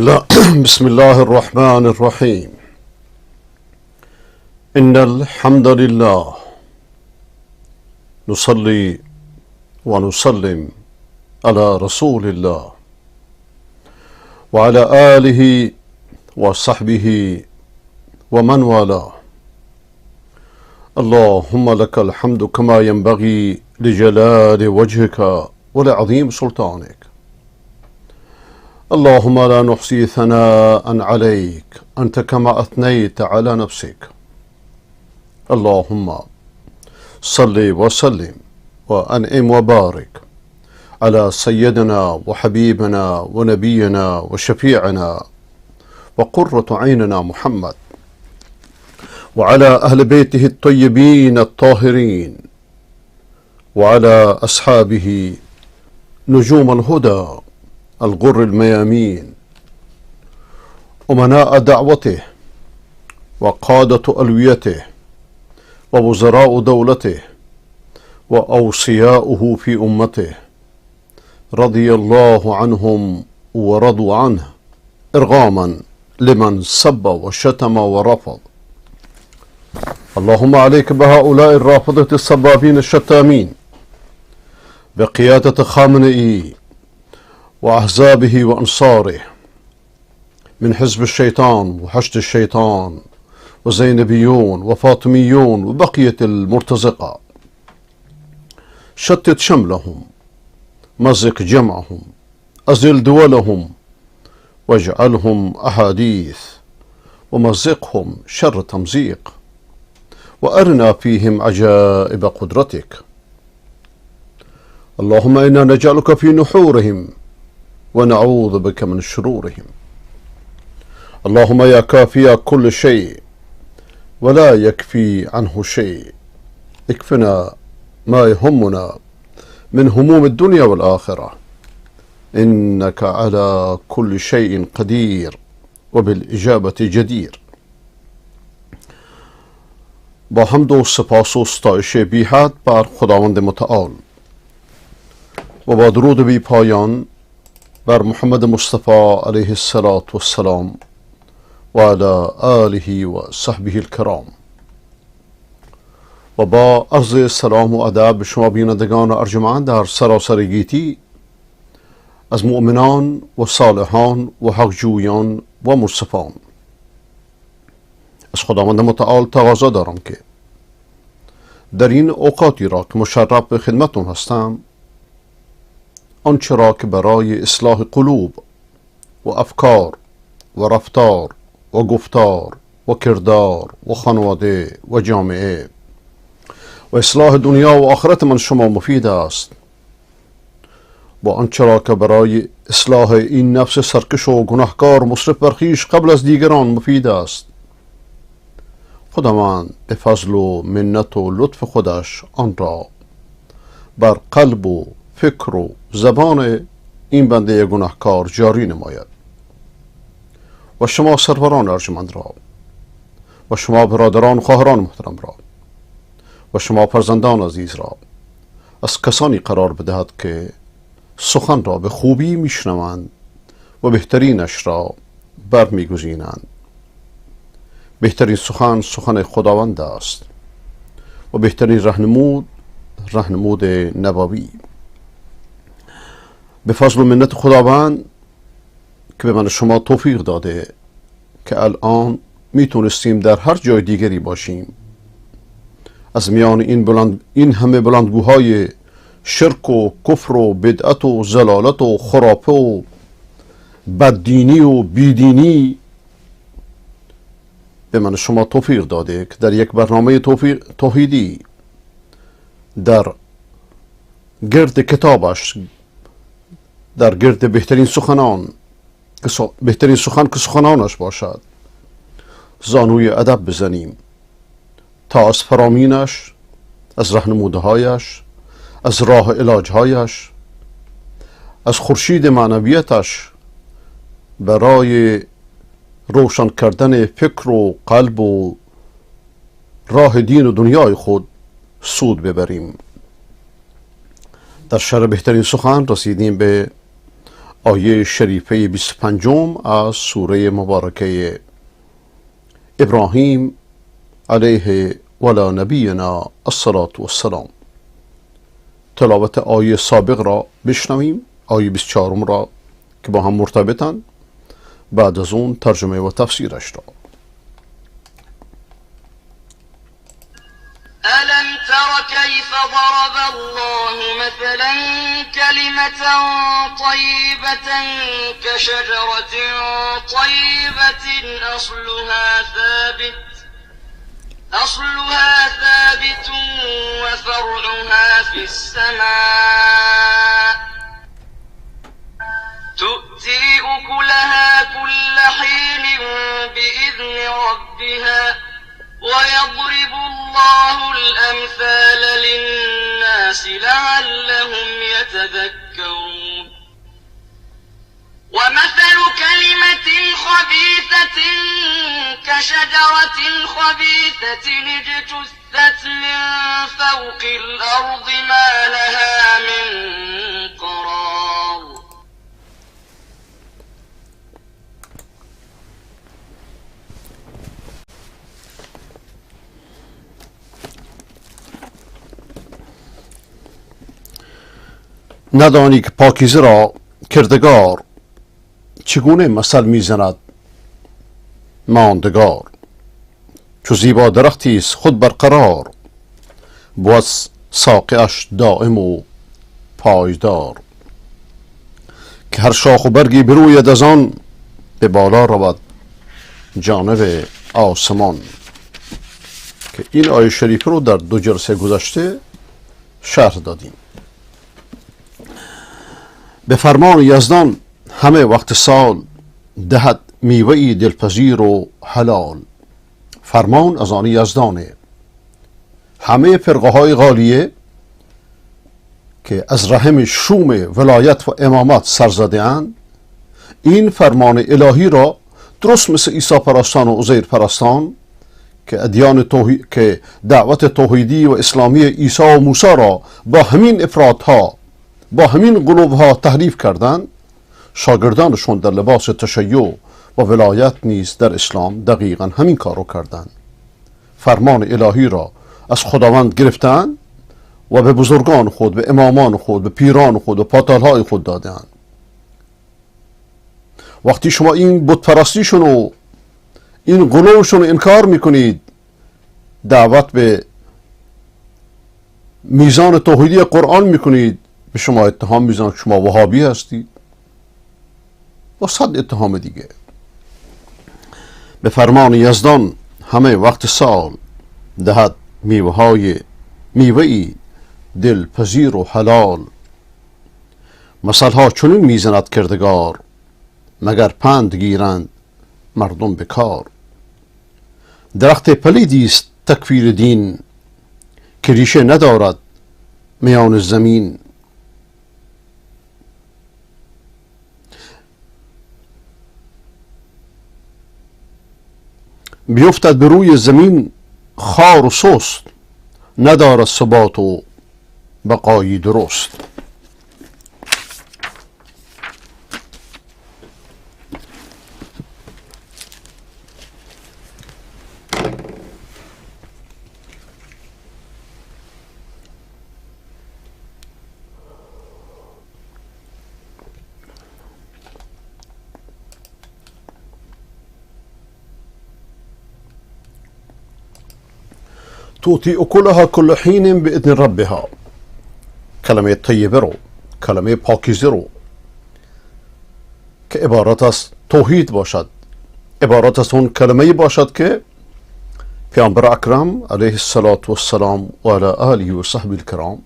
لا بسم الله الرحمن الرحيم. إن الحمد لله نصلي ونسلم على رسول الله وعلى آله وصحبه ومن والاه. اللهم لك الحمد كما ينبغي لجلال وجهك ولعظيم سلطانك. اللهم لا نحصي ثناء عليك أنت كما أثنيت على نفسك. اللهم صل وسلم وأنعم وبارك على سيدنا وحبيبنا ونبينا وشفيعنا وقرة عيننا محمد وعلى أهل بيته الطيبين الطاهرين وعلى أصحابه نجوم الهدى الغر الميامين أمناء دعوته وقادة ألويته ووزراء دولته وأوصياؤه في أمته رضي الله عنهم ورضوا عنه إرغاما لمن سب وشتم ورفض. اللهم عليك بهؤلاء الرافضة السبابين الشتامين بقيادة خامنئي وأحزابه وأنصاره من حزب الشيطان وحشد الشيطان وزينبيون وفاطميون وبقية المرتزقة. شتت شملهم، مزق جمعهم، أزل دولهم، واجعلهم أحاديث، ومزقهم شر تمزيق، وأرنا فيهم عجائب قدرتك. اللهم إنا نجعلك في نحورهم ونعوذ بك من شرورهم. اللهم يا كافي كل شيء ولا يكفي عنه شيء، اكفنا ما يهمنا من هموم الدنيا والآخرة، إنك على كل شيء قدير وبالإجابة جدير. با حمد و سپاس و ستایش بی حد بر خداوند متعال و با درود بی پایان بر محمد مصطفى علیه الصلاة والسلام و علی آله و صحبه الکرام. و با عرض سلام و ادب به شما بینندگان ارجمند در سراسر گیتی از مؤمنان و صالحان و حقجویان و مرصفان، از خداوند متعال تقاضا دارم که در این اوقاتی را که مشرف به خدمتون هستم، آنچه را که برای اصلاح قلوب و افکار و رفتار و گفتار و کردار و خانواده و جامعه و اصلاح دنیا و آخرت من شما مفید است، با آنچه را که برای اصلاح این نفس سرکش و گناهکار مصرف بر خویش قبل از دیگران مفید است، خداوند به فضل و منت و لطف خودش آن را بر قلب و فکر و زبان این بنده گناهکار جاری نماید. و شما سروران ارجمند را و شما برادران و خواهران محترم را و شما فرزندان عزیز را از کسانی قرار بدهد که سخن را به خوبی میشنوند و بهترینش را برمیگزینند. بهترین سخن خداوند است و بهترین رهنمود نبوی. به فضل و منت خداوند که به من شما توفیق داده که الان میتونستیم در هر جای دیگری باشیم، از میان این همه بلندگوهای شرک و کفر و بدعت و ضلالت و خرافه و بددینی و بیدینی، به من شما توفیق داده که در یک برنامه توحیدی در گرد کتابش، در گرد بهترین سخن که سخنانش باشد، زانوی ادب بزنیم تا از فرامینش، از راهنمودهایش، از راه علاجهایش، از خورشید معنویتش برای روشن کردن فکر و قلب و راه دین و دنیای خود سود ببریم. در شرح بهترین سخن رسیدیم به آیه شریفه 25 از سوره مبارکه ابراهیم علیه ولا نبینا الصلاة والسلام. تلاوت آیه سابق را بشنویم، آیه 24 را که با هم مرتبطن، بعد از اون ترجمه و تفسیرش را. ألم تر كيف ضرب الله مثلا كلمة طيبة كشجرة طيبة أصلها ثابت وفرعها في السماء تؤتي أكلها كل حين بإذن ربها ويضرب الله الأمثال للناس لعلهم يتذكرون ومثل كلمة خبيثة كشجرة خبيثة اجتثت من فوق الأرض ما لها من قرار ندانی که پاکیزه را کردگار چگونه مثل میزند ماندگار. چو زیبا درختی است خود برقرار، بود ساقیش دائم و پایدار. که هر شاخ و برگی بروید از آن، به بالا رود جانب آسمان. که این آیه شریفه رو در 2 جلسه گذشته شرح دادیم. به فرمان یزدان همه وقت سال، دهد میوه‌ای دلپذیر و حلال. فرمان از آن یزدانه. همه فرقه های غالیه که از رحم شوم ولایت و امامت سر زده اند، این فرمان الهی را درست مثل عیسی پرستان و عزیر پرستان که دعوت توحیدی و اسلامی عیسی و موسی را با همین افراطها، با همین قلوبها تحریف کردند، شاگردانشون در لباس تشیع و ولایت نیز در اسلام دقیقا همین کارو کردند. فرمان الهی را از خداوند گرفتند و به بزرگان خود، به امامان خود، به پیران خود و پاتالهای خود دادند. وقتی شما این بت پرستیشون و این غلوشون انکار میکنید، دعوت به میزان توحیدی قرآن میکنید، به شما اتهام میزنند که شما وهابی هستید و 100 اتهام دیگه. به فرمان یزدان همه وقت سال، دهد میوه‌ای دلپذیر و حلال. مثلها چنین میزند کردگار، مگر پند گیرند مردم به کار. درخت پلیدی است تکفیر دین، که ریشه ندارد میان زمین. بیفتد به روی زمین خار و سست، ندارد ثبات و بقایی درست. تؤتی اکلها کل حین باذن ربها. کلمه طیبه رو، کلمه پاکیزه رو که عبارت از توحید باشد، عبارت از اون کلمه باشد که پیامبر اکرم علیه السلام و علی آله و صحبه الکرام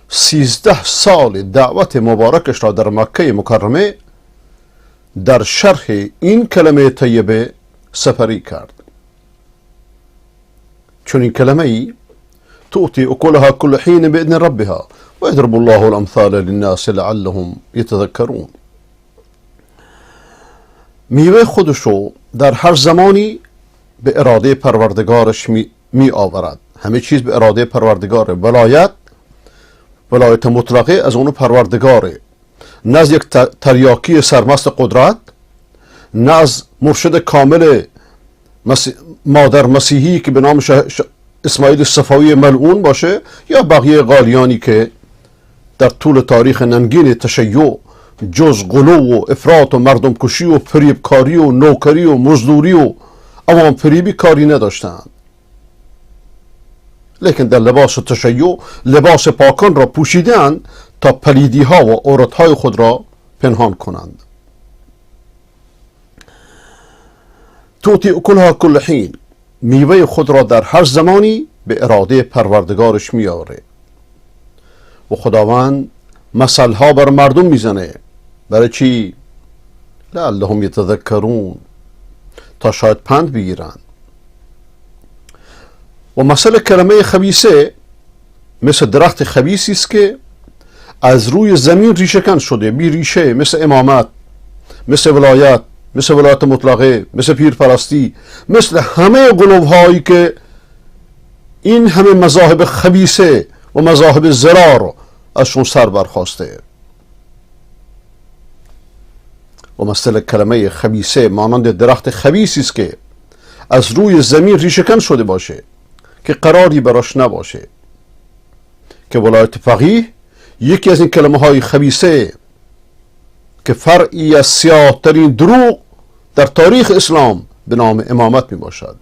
13 سال دعوت مبارکش را در مکه مکرمه در شرح این کلمه طیبه سپری کرد. چون این کلمه ای تؤتی اکلها کل حین باذن ربها و یضرب الله الامثال للناس لعلهم یتذکرون. میوه خودشو در هر زمانی به اراده پروردگارش می آورد. همه چیز به اراده پروردگاره. ولایت مطلقه از اون پروردگاره. نه از یک تریاکی سرمست قدرت، نه از مرشد کامل مادر مسیحی که به نام اسماعیل صفوی ملعون باشه، یا بقیه قالیانی که در طول تاریخ ننگین تشیع جز غلو و افراط و مردم کشی و فریبکاری و نوکری و مزدوری و عوام فریبی کاری نداشتند، لیکن در لباس تشیع لباس پاکان را پوشیدند تا پلیدی ها و عورت های خود را پنهان کنند. توتی اکلها کل حین، میوه خود را در هر زمانی به اراده پروردگارش میاره. و خداوند مثل ها بر مردم میزنه. برای چی؟ لعلهم یتذکرون، تا شاید پند بگیرن. و مثل کلمه خبیثه مثل درخت خبیثی است که از روی زمین ریشه کن شده، بی ریشه، مثل امامت، مثل ولایت، مثل ولایت مطلقه، مثل پیرپرستی، مثل همه قلوبهایی که این همه مذاهب خبیثه و مذاهب ضرار ازشون سر برخواسته. و مثل کلمه خبیثه مانند درخت خبیثی است که از روی زمین ریشه کن شده باشه که قراری براش نباشه. که ولایت فقیه یکی از این کلمه های خبیثه که فرعی از سیاه ترین دروغ در تاریخ اسلام به نام امامت می باشد.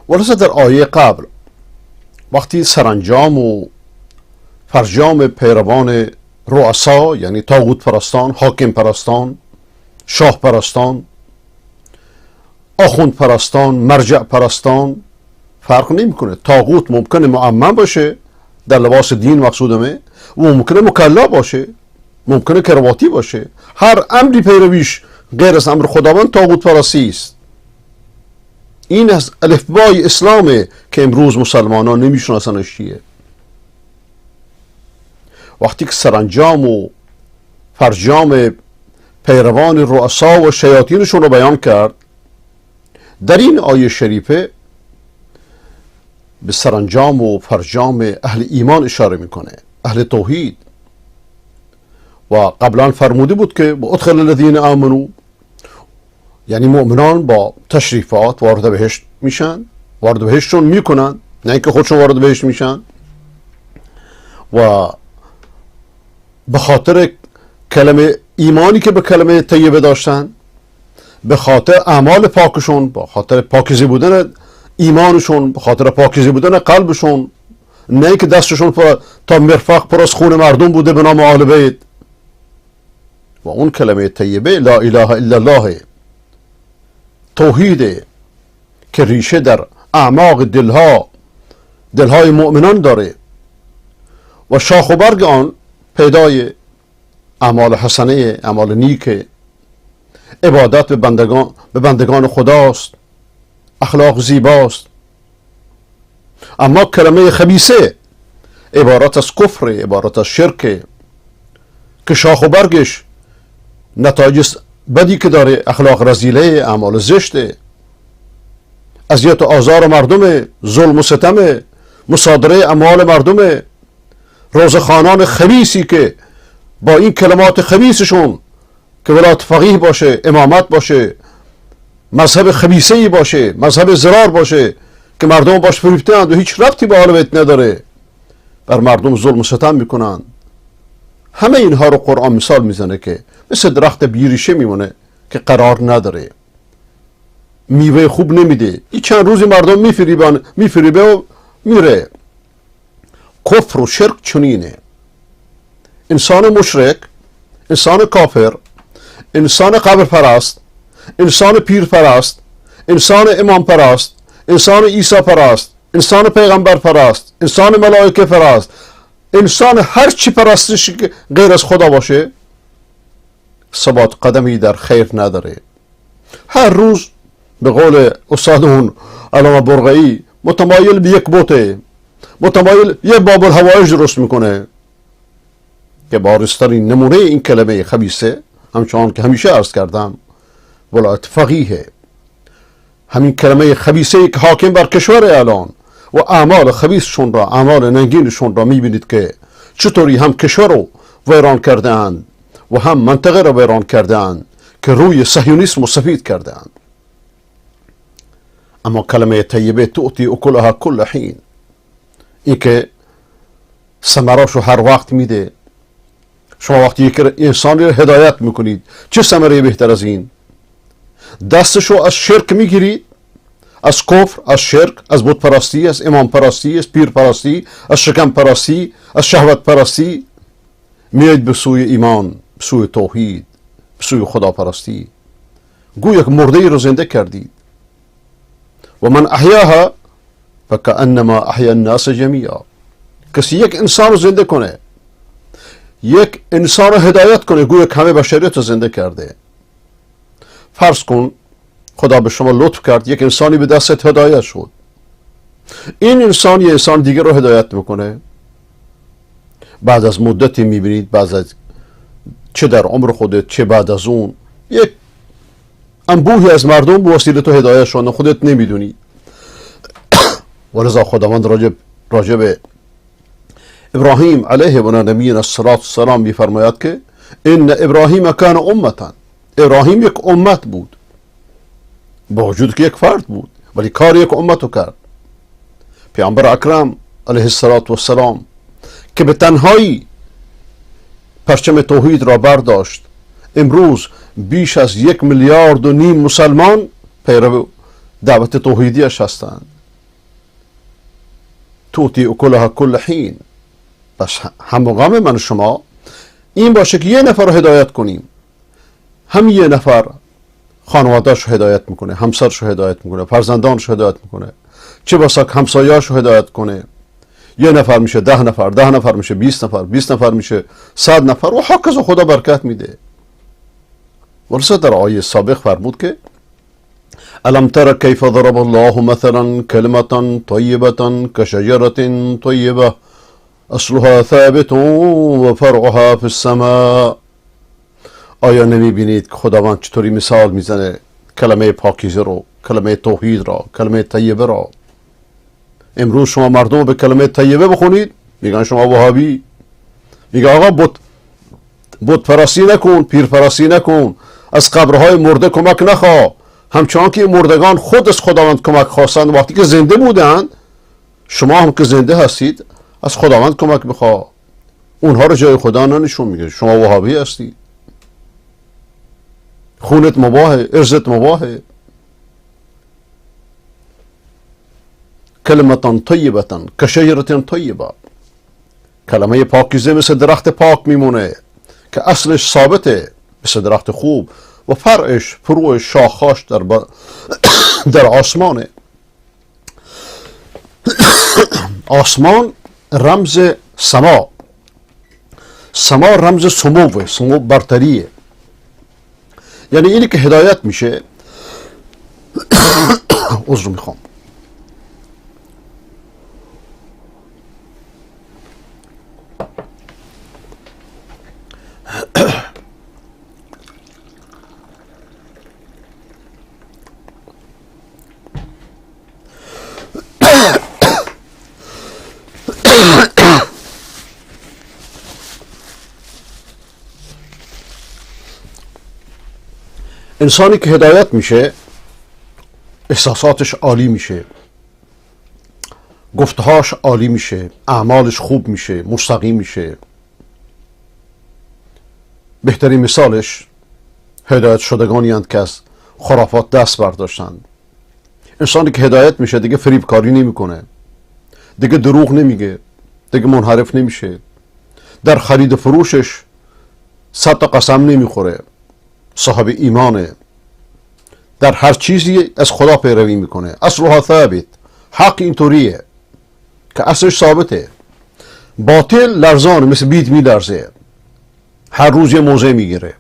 ولذا در آیه قبل وقتی سرانجام و فرجام پیروان رؤسا یعنی طاغوت پرستان، حاکم پرستان، شاه پرستان، آخوند پرستان، مرجع پرستان، فرق نمیکنه. طاغوت ممکنه معمم باشه، در لباس دین مقصودمه، و ممکنه مکلا باشه، ممکنه کرواتی باشه. هر امری پیرویش غیر از امر خداوند طاغوت پرستی است. این از الفبای اسلامه که امروز مسلمانان نمیشناسنش چیه. وقتی که سرانجام و فرجام پیروان رؤسا و شیاطینشون رو بیان کرد، در این آیه شریفه به سرانجام و فرجام اهل ایمان اشاره میکنه، اهل توحید. و قبلا فرموده بود که ادخل الذین آمنوا، یعنی مؤمنان با تشریفات وارد بهشت میشن، وارد بهشتشون میکنن، نه اینکه خودشون وارد بهشت میشن. و به خاطر کلمه ایمانی که به کلمه طیبه داشتن، به خاطر اعمال پاکشون، به خاطر پاکیزه بودن ایمانشون، به خاطر پاکیزه بودن قلبشون، نه اینکه دستشون تا مرفق پر از خون مردم بوده به نام آل بیت. و اون کلمه طیبه لا اله الا الله، توحیده که ریشه در اعماق دلهای مؤمنان داره و شاخ و برگ آن پیدای اعمال حسنه، اعمال نیک، عبادت به بندگان خداست، اخلاق زیباست. اما کلمه خبیثه عبارت از کفر، عبارت از شرک که شاخ و برگش نتایج بدی که داره، اخلاق رذیله، اعمال زشته، اذیت و آزار مردم، ظلم و ستم، مصادره اموال مردم، روزخوانان خبیثی که با این کلمات خبیثشون که ولایت فقیه باشه، امامت باشه، مذهب خبیثه‌ای باشه، مذهب ضرار باشه که مردم باش فریبتند و هیچ ربطی به آل بیت نداره، بر مردم ظلم و ستم میکنن. همه اینها رو قرآن مثال میزنه که مثل درخت بیریشه میمونه که قرار نداره، میوه خوب نمیده، این چند روزی مردم میفریبه و میره. کفر و شرک چنینه. انسان مشرک، انسان کافر، انسان قبر پرست، انسان پیر پرست، انسان امام پرست، انسان عیسی پرست، انسان پیغمبر پرست، انسان ملائکه پرست، انسان هر چی پرستش غیر از خدا باشه ثبات قدمی در خیر نداره. هر روز به قول استادمون علامه برقعی متمایل به یک بوته، متمایل یک باب الهوایج درست میکنه که بارزترین نمونه این کلمه خبیثه، همچنان که همیشه عرض کردم، ولایت فقیه. همین کلمه خبیثه که حاکم بر کشور الان و اعمال خبیثشون را، اعمال ننگینشون را میبینید که چطوری هم کشور رو ویران کرده‌اند و هم منطقه رو ویران کرده‌اند که روی صهیونیسم سفید کرده‌اند. اما کلمه طیبه تؤتی اکلها کل حین، این که ثمراشو هر وقت میده. شما وقتی یک انسانی رو هدایت میکنید، چه ثمره بهتر از این؟ دستشو از شرک میگیرید، از کفر، از شرک، از بت پرستی، از امام پرستی، از پیر پرستی، از شکم پرستی، از شهوت پرستی، میاید به سوی ایمان، به سوی توحید، به سوی خدا پرستی. گویا که مرده ای رو زنده کردید. و من احیاها فکأنما احیا الناس جمیعا. کسی یک انسان رو زنده کنه، یک انسان رو هدایت کنه، گویا که همه بشریت رو زنده کرده. فرض کن خدا به شما لطف کرد، یک انسانی به دستت هدایت شد. این انسان یه انسان دیگر رو هدایت میکنه. بعد از مدتی میبینید، بعد از چه در عمر خودت چه بعد از اون، یک انبوهی از مردم به وسیله تو هدایت شدن، خودت نمیدونی. ولذا خداوند راجع به ابراهیم علیه و نبینا السلام میفرماید که ان ابراهیم کان امتا. ابراهیم یک امت بود، با وجود که یک فرد بود، ولی کار یک امت رو کرد. پیامبر اکرم علیه السلام که به تنهایی پرچم توحید را برداشت، امروز بیش از 1.5 میلیارد مسلمان پیرو دعوت توحیدیش هستند. توتی اکلها کل حین. پس همغام من شما این باشه که یه نفر رو هدایت کنیم، هم یه نفر خانواده‌اش رو هدایت میکنه، همسرش رو هدایت میکنه، فرزندانش رو هدایت میکنه، چه بسا همسایه‌اش رو هدایت کنه. یه نفر میشه 10 نفر، 10 نفر میشه 20 نفر، 20 نفر میشه 100 نفر و هکذا خدا برکت میده. ولذا در آیه سابق فرمود که الم تر کیف ضرب الله مثلا کلمة طیبة کشجرة طیبة اصلها ثابت و فرعها فی السماء. آیا نمی بینید که خداوند چطوری مثال میزنه کلمه پاکیزه رو، کلمه توحید را، کلمه طیبه را؟ امروز شما مردم به کلمه طیبه بخونید، میگن شما وهابی. میگه آقا بت پرستی نکن، پیر پرستی نکن، از قبرهای مرده کمک نخواه. همچنان که مردگان خود از خداوند کمک خواستند وقتی که زنده بودند، شما هم که زنده هستید از خداوند کمک بخواه. اونها رو جای خدا ننشون. میگه شما وهابی هستید، خونت مباهه، ارزت مباهه. کلمة طیبة کشجرة طیبة. کلمه پاکیزه مثل درخت پاک میمونه که اصلش ثابته، مثل درخت خوب، و فرعش، فروعش، شاخاش در آسمانه. آسمان رمز سما، سما رمز سموه، سمو برتریه. یعنی اینی که هدایت میشه. عذر میخوام. انسانی که هدایت میشه احساساتش عالی میشه، گفتهاش عالی میشه، اعمالش خوب میشه، مستقیم میشه. بهترین مثالش هدایت شدگانی هستند که از خرافات دست برداشتند. انسانی که هدایت میشه دیگه فریبکاری نمیکنه، دیگه دروغ نمیگه، دیگه منحرف نمیشه، در خرید و فروشش 100 تا قسم نمیخوره، صاحب ایمانه، در هر چیزی از خدا پیروی میکنه. اصلها ثابت. حق اینطوریه که اصلش ثابته. باطل لرزانه، مثل بید میلرزه، هر روز یه موضع میگیره،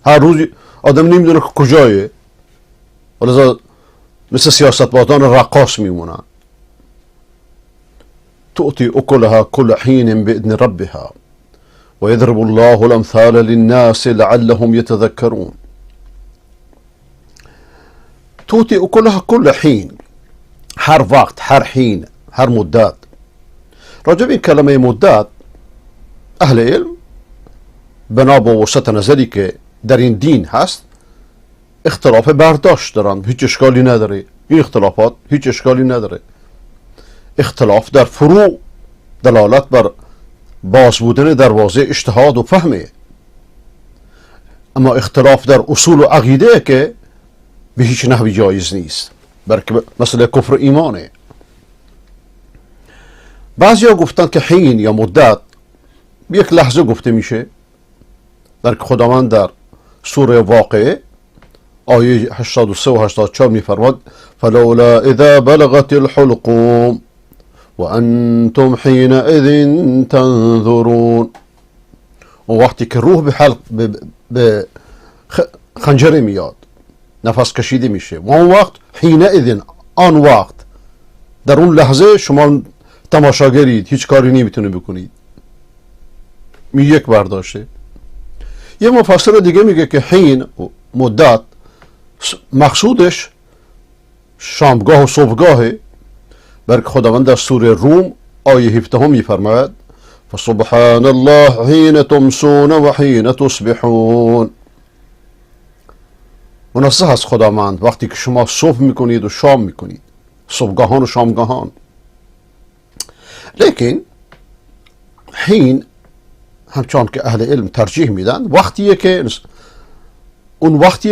هر روز آدم نمیدونه که کجایه، ولذا مثل سیاستمداران رقاص میمونن. تؤتی اکلها کل حین باذن ربها و یضرب الله الامثال للناس لعلهم یتذکرون. تؤتی اکلها کل حین، هر وقت، هر حین، هر مدت. راجع به این کلمه مدت اهل علم بنا با وسط نظری که در این دین هست اختلاف برداشت دارن، هیچ اشکالی نداره، این اختلافات هیچ اشکالی نداره. اختلاف در فروع دلالت بر باز بودن دروازه اجتهاد و فهمه، اما اختلاف در اصول و عقیده که به هیچ نحوی جایز نیست، بلکه مسئله کفر و ایمانه. بعضیا گفتند که حین یا مدت یک لحظه گفته میشه، در که خداوند در سوره واقعه آیه 83 و 84 میفرماد فلولا اذا بلغت الحلقوم وانتم حينئذ تنظرون. و وقتی که روح به خنجره میاد، نفس کشیده میشه، و اون وقت حینئذ، آن وقت، در اون لحظه شما تماشاگرید، هیچ کاری نمیتونه بکنید. یک برداشته. یه مفسر دیگه میگه که حین مدت مقصودش شامگاه و صبحگاهه، بلکه خداوند در سوره روم آیه 17 میفرماید فسبحان الله حین تمسون و حین تصبحون. منزه است خداوند وقتی که شما صبح میکنید و شام میکنید، صبحگاهان و شامگاهان. لیکن حین همچون که اهل علم ترجیح میدن وقتیه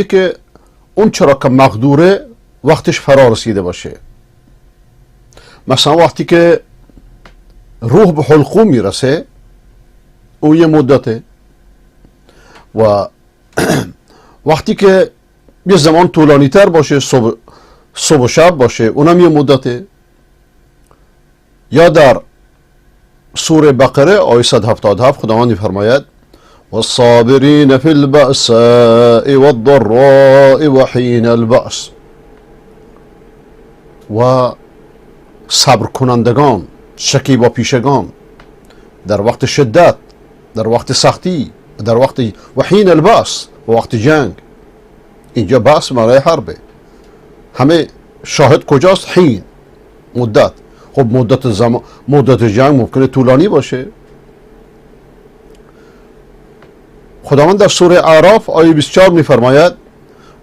که اون چرا که مقدوره وقتش فرا رسیده باشه. مثلا وقتی که روح به حلقوم میرسه او یه مدته، و وقتی که یه زمان طولانی تر باشه، صبح و شب باشه، اونم یه مدته. یا در سوره بقره آیه 177 خداوند میفرماید والصابرین فی البأساء والضراء وحین البأس، و صبر کنندگان، شکیبا پیشگان در وقت شدت، در وقت سختی، در وقت وحین البأس، و وقت جنگ. اینجا بأس معنی حربه. همه شاهد کجاست؟ حین، مدت. خب مدت جنگ ممکنه طولانی باشه. خداوند در سوره اعراف آیه 24 میفرماید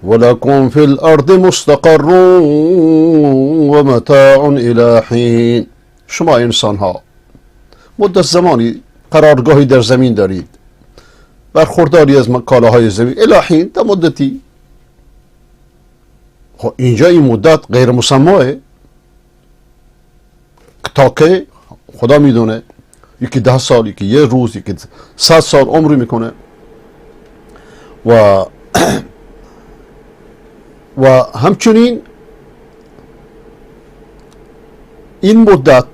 ولکم فی الارض مستقر و متاع الی حین. شما انسان ها مدت زمانی قرارگاهی در زمین دارید، برخورداری از کالاهای زمین، الی حین، تا مدتی. خب اینجا این مدت غیر مسماه، تا که خدا میدونه، یکی 10 سال، یکی یه روز، یکی 100 سال عمری میکنه. و همچنین این مدت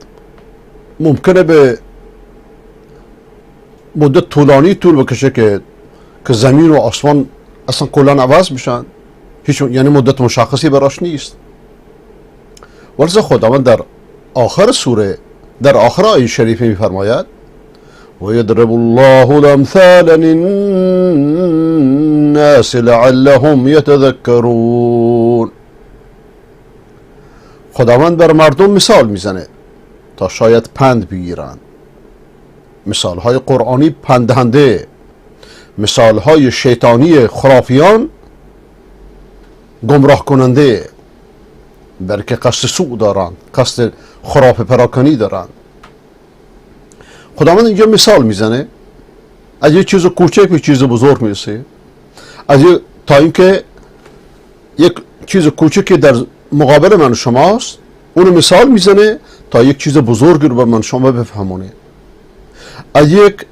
ممکنه به مدت طولانی طول بکشه که زمین و آسمان اصلا کلان عوض میشن، هیچ، یعنی مدت مشخصی براش نیست. ولذا خداوند در آخر سوره، در آخر آیه شریفه میفرماید و یضرب الله الامثال للناس لعلهم یتذکرون. خداوند بر مردم مثال میزنه تا شاید پند بگیرند. مثال های قرآنی پندهنده، مثال های شیطانی خرافیان گمراه کننده، بلکه قصد سوء دارند، قصد خرافه پراکنی دارند. خداوند اینجا مثال میزنه، از یک چیز کوچک به چیز بزرگ میرسه، تا اینکه یک چیز کوچکی در مقابل من شماست، اون مثال میزنه تا یک چیز بزرگی رو به من شما بفهمونه. از یک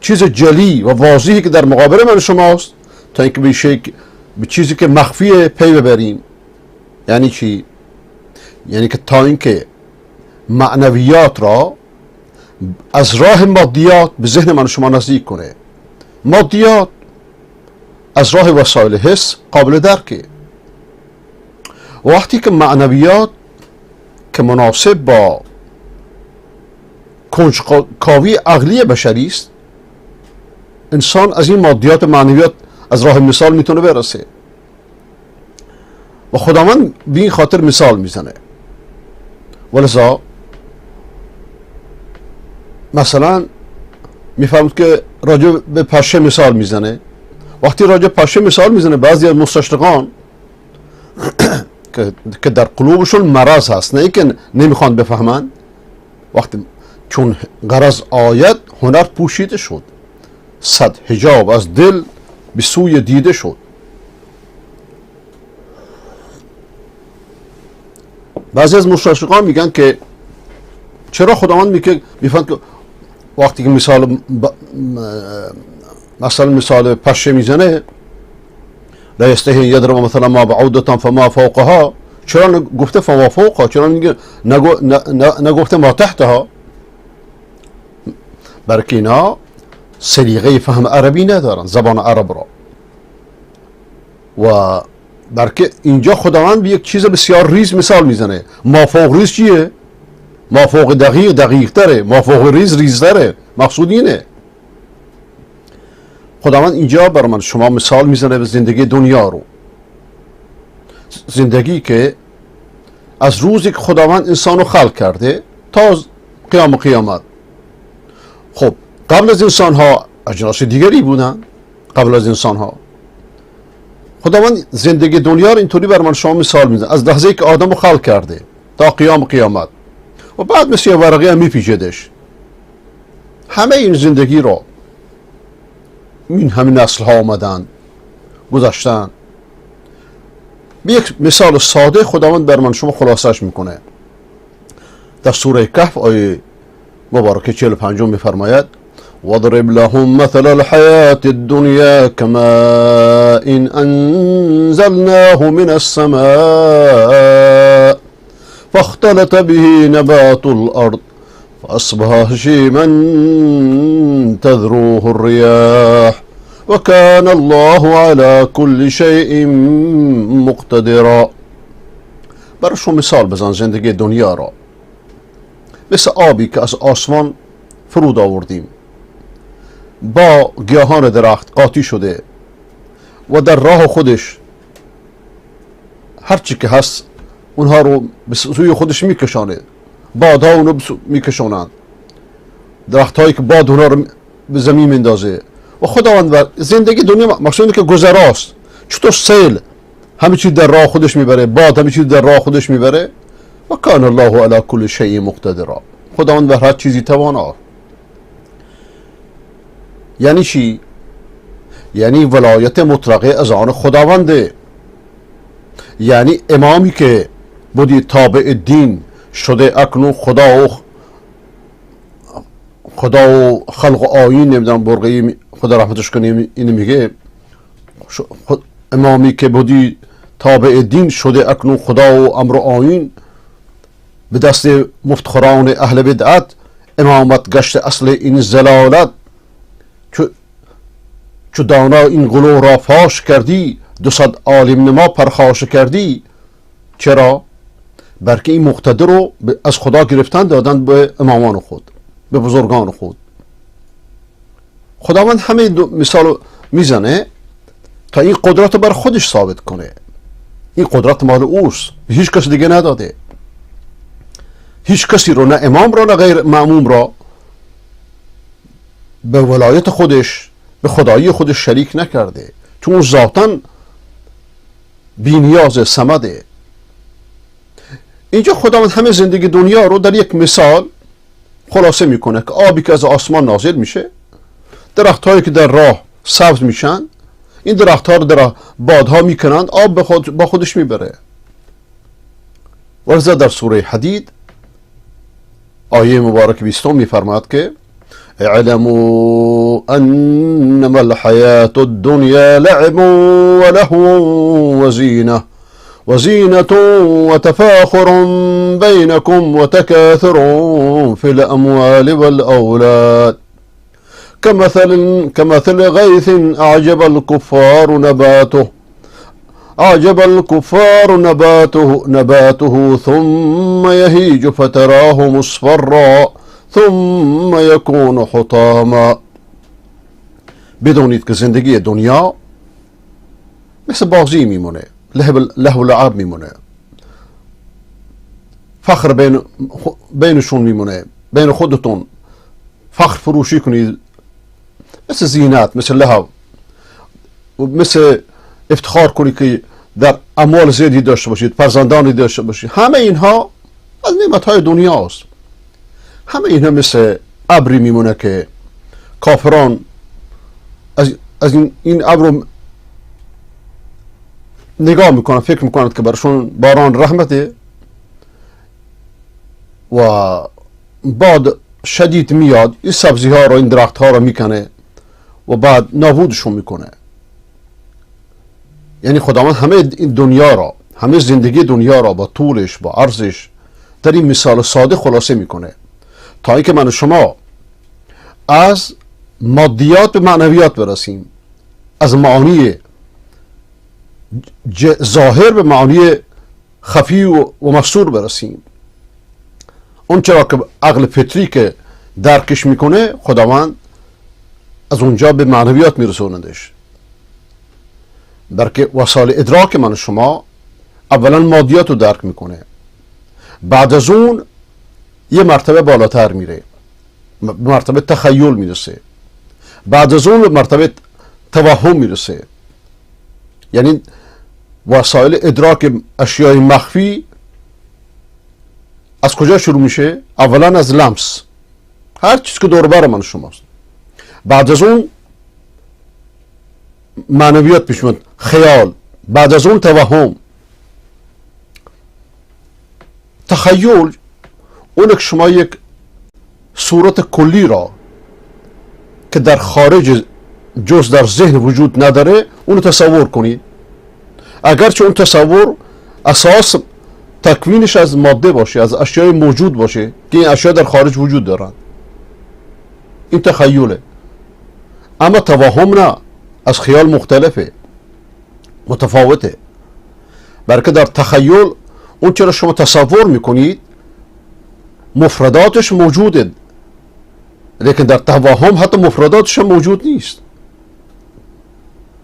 چیز جلی و واضحی که در مقابل من شماست تا اینکه به چیزی که مخفی پی ببریم. یعنی چی؟ یعنی که تا اینکه معنویات را از راه مادیات به ذهن من شما نزدیک کنه. مادیات از راه وسایل حس قابل درکه. وقتی که معنویات که مناسب با کنجکاوی عقلی بشری است، انسان از این مادیات معنویات از راه مثال میتونه برسه. و خداوند به این خاطر مثال میزنه. ولذا مثلا میفهمید که راجع به پشه مثال میزنه. وقتی راجع به پشه مثال میزنه بعضی از مستشرقان که در قلوبشون مرض هست، نه اینکه نمیخوان بفهمن، وقتی چون غرض آیت هنر پوشیده شد، صد حجاب از دل به سوی دیده شد. بعضی از مستشرقان میگن که چرا خداوند میفهمد که وقتی که مثال پشه میزنه لا یستحی یضرب مثلا ما بعودة فما فوقها، چرا گفته فما فوقها؟ چرا نگفته ما تحتها؟ برکه اینا سلیقه فهم عربی ندارن، زبان عرب را. و برکه اینجا خداوند به یک چیز بسیار ریز مثال میزنه. ما فوق ریز چیه؟ ما فوق دقیق تره، ما فوق ریز تره. مقصود اینه. خداوند اینجا بر من شما مثال میزنه به زندگی دنیا رو، زندگی که از روزی که خداوند انسان رو خلق کرده تا قیامت. خب قبل از انسان ها اجناس دیگری بودن. قبل از انسان ها خداوند زندگی دنیا رو اینطوری بر من شما مثال میزنه، از لحظه که آدم رو خلق کرده تا قیامت و بعد مثل ورقه هم میپیچدش. همه این زندگی رو این همه نسل ها آمدن گذشتن. به یک مثال ساده خداوند بر من شما خلاصش میکنه. در سوره کهف آیه مبارکه 45 میفرماید وَاضْرِبْ لَهُمْ مَثَلَ الْحَيَاةِ الدُّنْيَا كَمَاءٍ أَنزَلْنَاهُ مِنَ السَّمَاءِ فاختلط به نبات الأرض فأصبح هشيما تذروه الرياح وكان الله على كل شيء مقتدرا. براشون مثال بزن زندگی دنیا را. مثل آبی که از آسمان فرود آوردیم، با گیاهان درخت قاطی شده و در راه خودش هرچی که هست اونها رو به سوی خودش میکشانه. بادها اونو میکشانند، درخت هایی که باد اونها رو به زمین میندازه. و خداوند زندگی دنیا مقصود که گذراست. چطور سیل همه چیز در راه خودش میبره، باد همه چیز در راه خودش میبره. و کان الله علی کل شیء مقتدرا. خداوند بر هر چیزی توانا. یعنی چی؟ یعنی ولایت مطلقه از آن خداونده. یعنی امامی که بودی تابع دین شده اکنون خدا و خلق و آیین، نمیدونم برقی خدا رحمتش کنه اینو میگه، امامی که بودی تابع دین شده اکنون خدا و امر و آیین، به دست مفتخران اهل بدعت امامت گشت اصل این زلالت. چو دانا این غلو را فاش کردی 200 عالم نما پرخاش کردی. چرا؟ برکه این مقتدر رو از خدا گرفتن دادن به امامان خود، به بزرگان خود. خداوند همه مثال میزنه تا این قدرت رو بر خودش ثابت کنه. این قدرت مال اوست، هیچ کس دیگه نداده. هیچ کسی رو، نه امام را نه غیر مأموم را، به ولایت خودش، به خدایی خودش شریک نکرده، چون اون ذاتاً بی‌نیاز صمده. اینجا خداوند همه زندگی دنیا رو در یک مثال خلاصه میکنه که آبی که از آسمان نازل میشه، درخت هایی که در راه سبز میشن، این درخت ها رو در بادها میکنند، آب با خودش میبره. ولذا در سوره حدید آیه مبارک 20 میفرماید که اعلموا انما الحياة الدنيا لعب ولهو وزينة وتفاخر بينكم وتكاثر في الأموال والأولاد كمثل غيث أعجب الكفار نباته ثم يهيج فتراه مصفرا ثم يكون حطاما. بدونید که زندگی دنیا مثل بازی میمونه، له و لعب میمونه، فخر بینشون میمونه، بین خودتون فخر فروشی کنید مثل زینت، مثل لهو، مثل افتخار کنی که در اموال زیادی داشته باشید، فرزندانی داشته باشید. همه اینها از نعمتهای دنیاست. همه اینها مثل ابری میمونه که کافران از این ابر رو نگاه میکنن، فکر میکنن که برشون باران رحمته و باد شدید میاد، این سبزی ها رو، این درخت ها رو میکنه و بعد نابودشون میکنه. یعنی خداوند همه این دنیا را، همه زندگی دنیا را با طولش، با عرضش در این مثال ساده خلاصه میکنه تا اینکه من و شما از مادیات به معنویات برسیم، از معانی ظاهر به معانی خفی و مستور برسیم. اون چرا که عقل فطری که درکش میکنه، خداوند از اونجا به معنویات میرسوندش. بلکه وسایل ادراک من شما اولا مادیات رو درک میکنه، بعد از اون یه مرتبه بالاتر میره، به مرتبه تخیل میرسه، بعد از اون به مرتبه توهم میرسه. یعنی وسایل ادراک اشیای مخفی از کجا شروع میشه؟ اولا از لمس، هر چیز که دور بر من شماست. بعد از اون معنویات پیش میاد، خیال، بعد از اون توهم، تخیل. اون که شما یک صورت کلی را که در خارج جز در ذهن وجود نداره اون تصور کنید، اگرچه اون تصور اساس تکوینش از ماده باشه، از اشیای موجود باشه که این اشیا در خارج وجود دارن، این تخیله. اما توهم نه، از خیال مختلفه، متفاوته. بلکه در تخیل اون چرا شما تصور میکنید مفرداتش موجوده، لیکن در توهم حتی مفرداتش موجود نیست.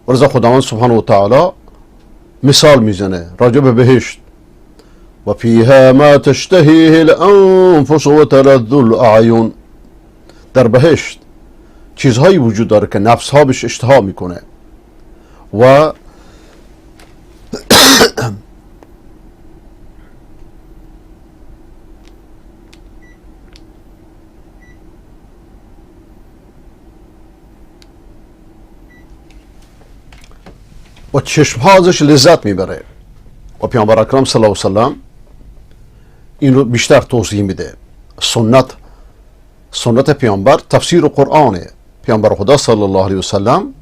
ولذا خداوند سبحانه و تعالی مثال میزنه راجع به بهشت: و فیها ما تشتهیه الانفس و تلذ الاعین. در بهشت چیزهایی وجود داره که نفس ها بهش اشتها میکنه و و چشم ها ازش لذت میبره. و پیامبر اکرم صلی الله علیه وسلم این رو بیشتر توضیح میده. سنت پیامبر تفسیر قرآنه. پیامبر خدا صلی الله علیه وسلم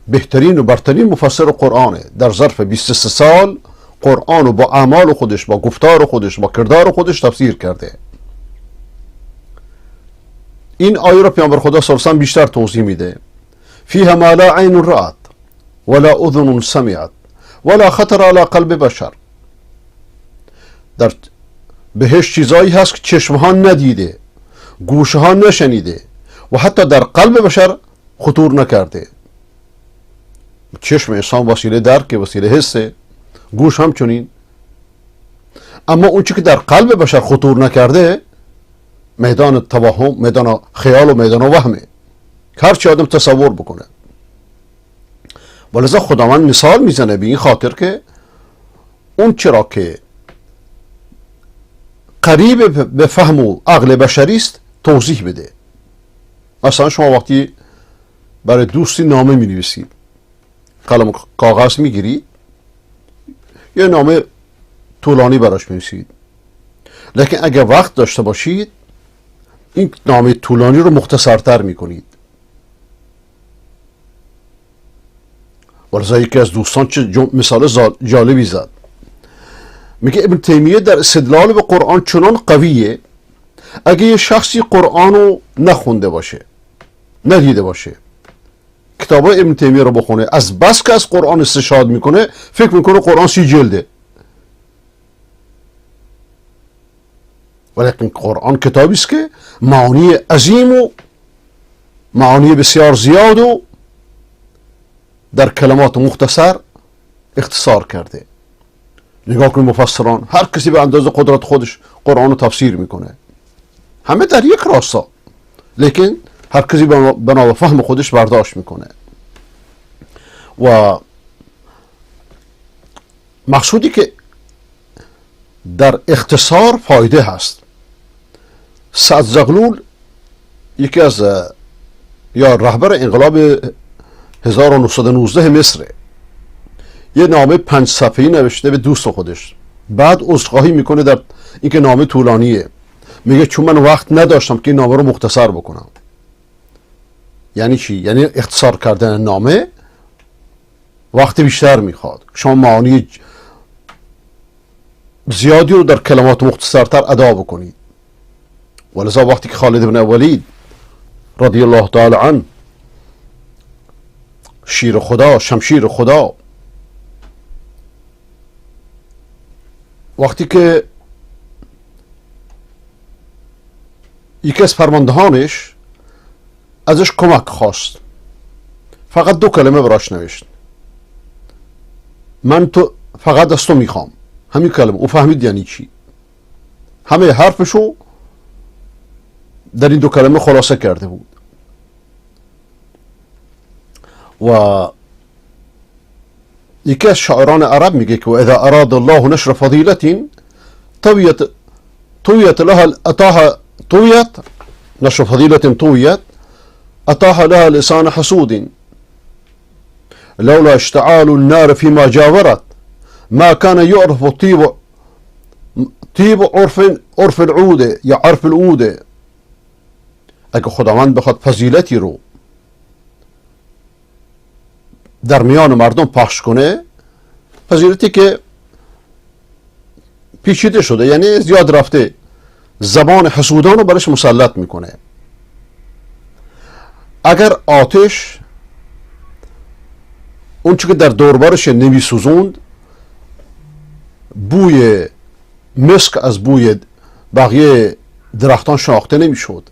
بهترین و برترین مفسر قرآنه. در ظرف 23 سال قرآن رو با اعمال خودش، با گفتار خودش، با کردار خودش تفسیر کرده. این آیه رو پیامبر خدا صلی الله علیه وسلم بیشتر توضیح میده: فیها ما لا عین رأت ولا اذن سمعت ولا خطر على قلب بشر. در بهش چیزایی هست که چشم ها ندیده، گوش ها نشنیده و حتی در قلب بشر خطور نکرده. چشم انسان وسیله درک، وسیله حسه، گوش هم چنین. اما اون چی که در قلب بشر خطور نکرده میدان توهم، میدان خیال و میدان وهمه، هر چی آدم تصور بکنه. ولذا خداوند مثال میزنه به این خاطر که اون چرا که قریب به فهم و عقل بشری است توضیح بده. مثلا شما وقتی برای دوستی نامه می نویسید، قلم کاغذ می گیرید، یه نامه طولانی براش می نویسید، لیکن اگر وقت داشته باشید این نامه طولانی رو مختصرتر می کنید. ولذا یکی از دوستان چه مثال جالبی زد، میگه ابن تیمیه در استدلال به قرآن چنان قویه، اگه یه شخصی قرآن رو نخونده باشه، ندیده باشه، کتابای ابن تیمیه رو بخونه، از بس که از قرآن استشهاد میکنه فکر میکنه قرآن 30 جلده. ولیکن قرآن کتابی است که معانی عظیم و معانی بسیار زیاد و در کلمات مختصر اختصار کرده. نگاه کنید مفسران، هر کسی به اندازه قدرت خودش قرآن رو تفسیر میکنه، همه در یک راستا، لیکن هر کسی بنا به فهم خودش برداشت میکنه و مقصودی که در اختصار فایده هست. سعد زغلول یکی از یا رهبر انقلاب 1919 مصر یه نامه 5 صفحه‌ای نوشته به دوست خودش، بعد عذرخواهی میکنه در اینکه نامه طولانیه، میگه چون من وقت نداشتم که این نامه رو مختصر بکنم. یعنی چی؟ یعنی اختصار کردن نامه وقت بیشتر میخواد، شما معانی زیادی رو در کلمات مختصرتر ادا بکنید. ولذا وقتی که خالد بن ولید رضی الله تعالی عنه، شیر خدا، شمشیر خدا، وقتی که یکی از فرماندهانش ازش کمک خواست، فقط 2 کلمه براش نوشت، من تو فقط از تو میخوام، همین کلمه. او فهمید یعنی چی، همه حرفشو در این 2 کلمه خلاصه کرده بود. و یکی از شاعران عرب میگه که اذا اراد الله نشر فضیلت طویت لها طویت نشر فضیلت طویت اتاها لها لسان حسود لولا اشتعال النار فيما جاورت ما كان يعرف طيب عرف العود یا عرف العود. اگه خداوند بخواد فضیلتی رو در میان مردم پخش کنه، فضیلتی که پیچیده شده یعنی زیاد رفته، زبان حسودان رو برش مسلط میکنه. اگر آتش اون چی که در دوربرش نمی سوزوند، بوی مسک از بوی بقیه درختان شناخته نمی شد.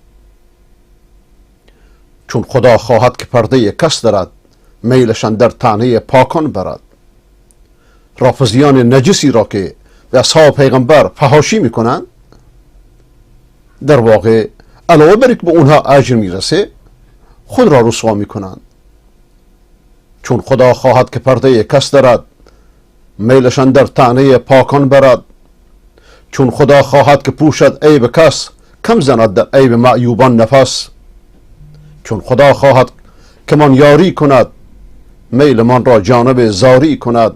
چون خدا خواهد که پرده کس دارد، میلشان در طعنه پاکان برد. رافضیان نجسی را که به اصحاب پیغمبر فحاشی میکنند، در واقع علاوه بر که به اونها اجر میرسه، خود را رسوا میکنند. چون خدا خواهد که پرده کس دارد، میلشان در طعنه پاکان برد. چون خدا خواهد که پوشد عیب کس، کم زند در عیب معیوبان نفس. چون خدا خواهد که من یاری کند، میل من را جانب زاری کند.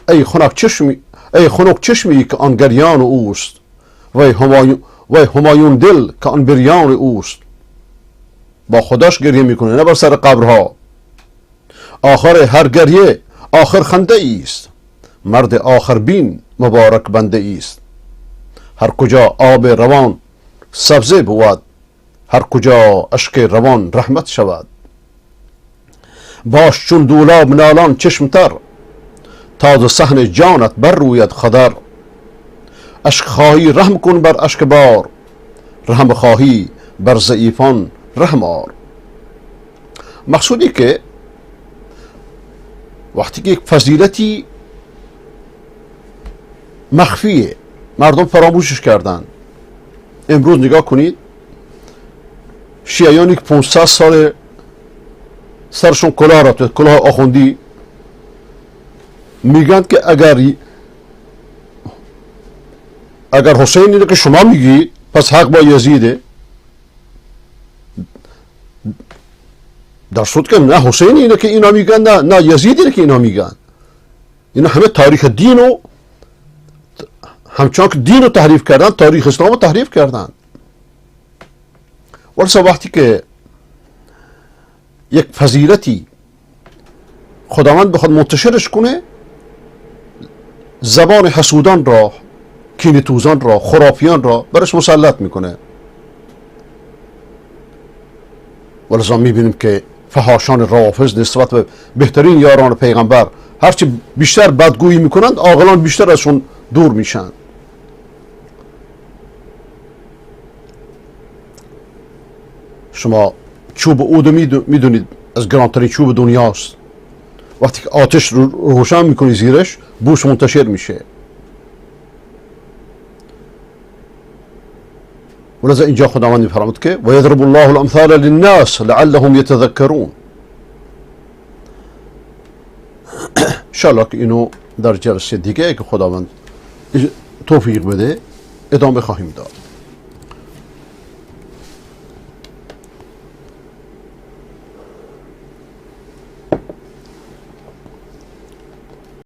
ای خنک چشمی که آن گریان اوست، وی همایون دل که آن بریان اوست. با خداش گریه میکنه، نه بر سر قبرها. آخر هر گریه آخر خنده ایست، مرد آخر بین مبارک بنده ایست. هر کجا آب روان سبزه بود، هر کجا اشک روان رحمت شود. باش چون دولاب نالان چشمتر، تا ز صحن جانت بر روید خضر. اشک خواهی رحم کن بر اشک بار، رحم خواهی بر ضعیفان رحم آر. مقصودی که وقتی که یک فضیلتی مخفیه، مردم فراموشش کردن. امروز نگاه کنید، شیعیانی که 500 سال سرشون کلاه رفته، کلاه آخوندی، میگن که اگر حسین اینه که شما میگی، پس حق با یزیده. در صورت که نه حسین اینه که اینا میگن، نه یزید اینه که اینا میگن. اینا همه تاریخ دین رو، همچنان که دین رو تحریف کردن، تاریخ اسلام رو تحریف کردن. ولذا وقتی که یک فضیلتی خداوند بخواد منتشرش کنه، زبان حسودان را، کینه‌توزان را، خرافیان را برش مسلط میکنه. ولذا میبینیم که فحاشان رافض نسبت به بهترین یاران پیغمبر هرچی بیشتر بدگویی میکنند، عاقلان بیشتر ازشون دور میشن. شما چوب عود میدونید از گرانترین چوب دنیاست. وقتی که آتش رو روشن میکنی زیرش، بوش منتشر میشه. ولذا اینجا خداوند میفرماید که و یضرب الله الامثال للناس لعلهم یتذکرون. انشاءالله که اینو در جلسه دیگه که خداوند توفیق بده ادامه خواهیم داد.